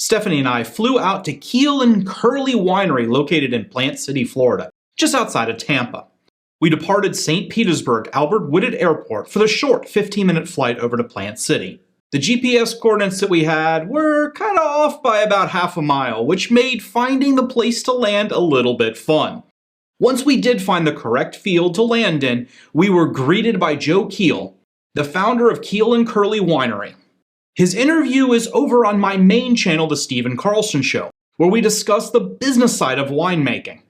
Stephanie and I flew out to Keel and Curley Winery located in Plant City, Florida, just outside of Tampa. We departed St. Petersburg Albert Whitted Airport for the short 15-minute flight over to Plant City. The GPS coordinates that we had were kind of off by about half a mile, which made finding the place to land a little bit fun. Once we did find the correct field to land in, we were greeted by Joe Keel, the founder of Keel and Curley Winery. His interview is over on my main channel, The Stephen Carlson Show, where we discuss the business side of winemaking.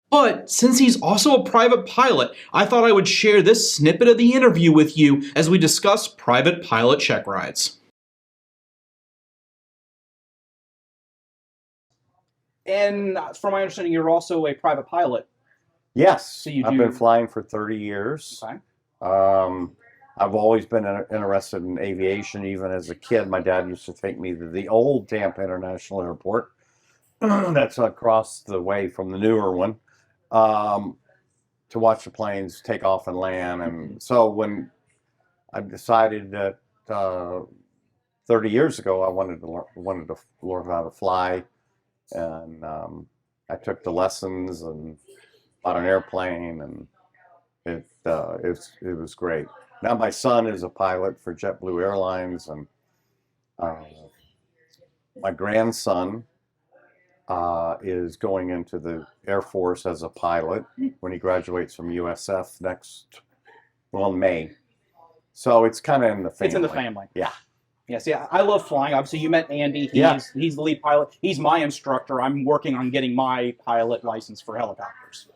But since he's also a private pilot, I thought I would share this snippet of the interview with you as we discuss private pilot check rides. And from my understanding, you're also a private pilot. Yes, So you I've do- been flying for 30 years. Okay. I've always been interested in aviation. Even as a kid, my dad used to take me to the old Tampa International Airport. That's across the way from the newer one. To watch the planes take off and land. And so when I decided that 30 years ago I wanted to learn how to fly, and I took the lessons and bought an airplane, and it was great. Now my son is a pilot for JetBlue Airlines, and my grandson is going into the Air Force as a pilot when he graduates from USF in May. So it's kind of in the family. It's in the family. Yeah. Yes, yeah. I love flying. Obviously, you met Andy. He's the lead pilot. He's my instructor. I'm working on getting my pilot license for helicopters.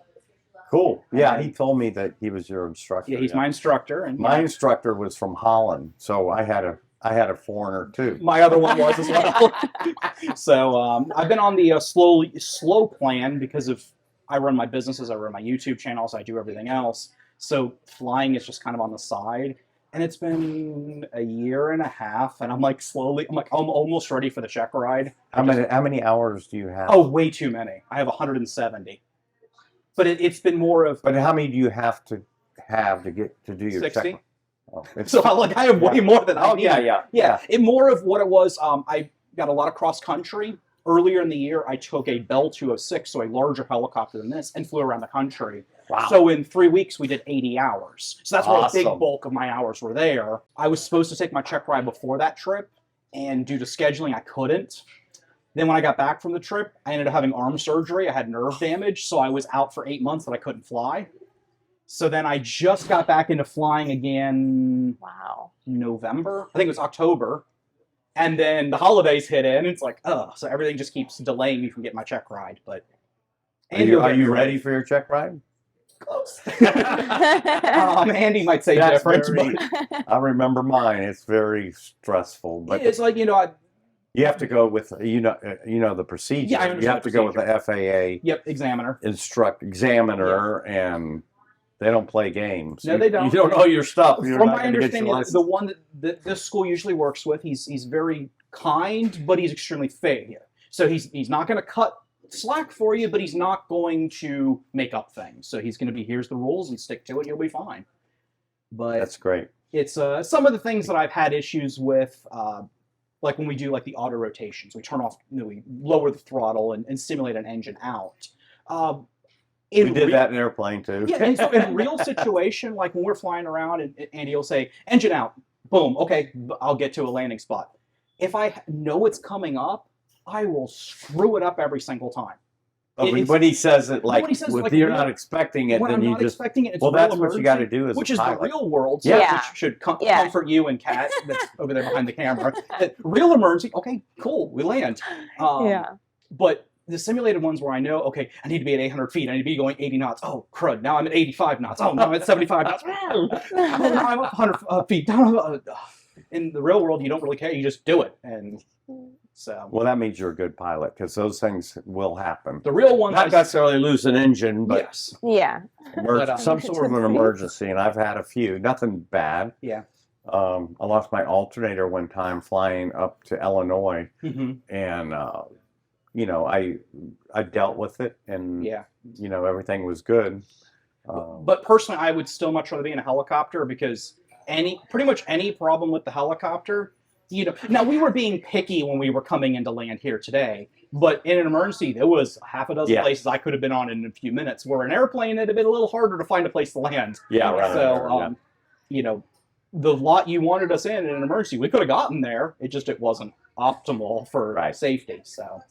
Cool. Yeah, he told me that he was your instructor. Yeah, he's my instructor. And My instructor was from Holland, so I had a foreigner too. my other one was as well. So I've been on the slow plan because I run my businesses, I run my YouTube channels, I do everything else. So flying is just kind of on the side. And it's been a year and a half, and I'm almost ready for the check ride. How many hours do you have? Oh, way too many. I have 170. But it's been more of... But how many do you have to get to do your 60? check? Oh, So I have way more than I need. yeah. It more of what it was. I got a lot of cross country. Earlier in the year, I took a Bell 206, so a larger helicopter than this, and flew around the country. Wow. So in 3 weeks, we did 80 hours. So that's where Awesome. the big bulk of my hours were there. I was supposed to take my check ride before that trip, and due to scheduling, I couldn't. Then when I got back from the trip, I ended up having arm surgery. I had nerve damage, so I was out for 8 months that I couldn't fly. So then I just got back into flying again. Wow. November? I think it was October. And then the holidays hit in. And it's like, so everything just keeps delaying me from getting my check ride. But Are you ready for your check ride? Close. Andy might say different. But I remember mine. It's very stressful, but it's like, you you have to go with the procedure. Yeah, I understand you have the to go with the FAA. Yep, examiner. Examiner, and they don't play games. No, they don't. You don't know your stuff. You're From not my gonna get your understanding, license. the one that this school usually works with, he's very kind, but he's extremely fair. So he's not going to cut slack for you, but he's not going to make up things. So he's going to be, here's the rules and stick to it, you'll be fine. But That's great. it's some of the things that I've had issues with, like when we do like the auto rotations, we turn off, we lower the throttle and simulate an engine out. We did that in an airplane too. Yeah, and so in real situation, like when we're flying around and Andy will say, engine out, boom, okay, I'll get to a landing spot. If I know it's coming up, I will screw it up every single time. When he says it like, when he says, if like, you're real- not expecting it, when then I'm you not just... expecting it, it's Well, real that's what you got to emergency, do as which a is pilot. the real world. So Yeah. which should Yeah. comfort you and Kat that's over there behind the camera. Real emergency, okay, cool, we land. Yeah. But the simulated ones where I know, okay, I need to be at 800 feet, I need to be going 80 knots. Oh, crud, now I'm at 85 knots. Oh, now I'm at 75 knots. Oh, now I'm up 100 feet. In the real world, you don't really care. You just do it. And so... Well, that means you're a good pilot, because those things will happen. The real ones... Not necessarily lose an engine, but yes. Yeah. But, some sort of an emergency, and I've had a few. Nothing bad. Yeah. I lost my alternator one time flying up to Illinois, and I dealt with it, and everything was good. But personally, I would still much rather be in a helicopter because pretty much any problem with the helicopter, Now we were being picky when we were coming into land here today, but in an emergency, there was half a dozen Yeah. places I could have been on in a few minutes. Where an airplane, it'd have been a little harder to find a place to land. Yeah, right. So, the lot you wanted us in an emergency, we could have gotten there. It wasn't optimal for Right. safety. So,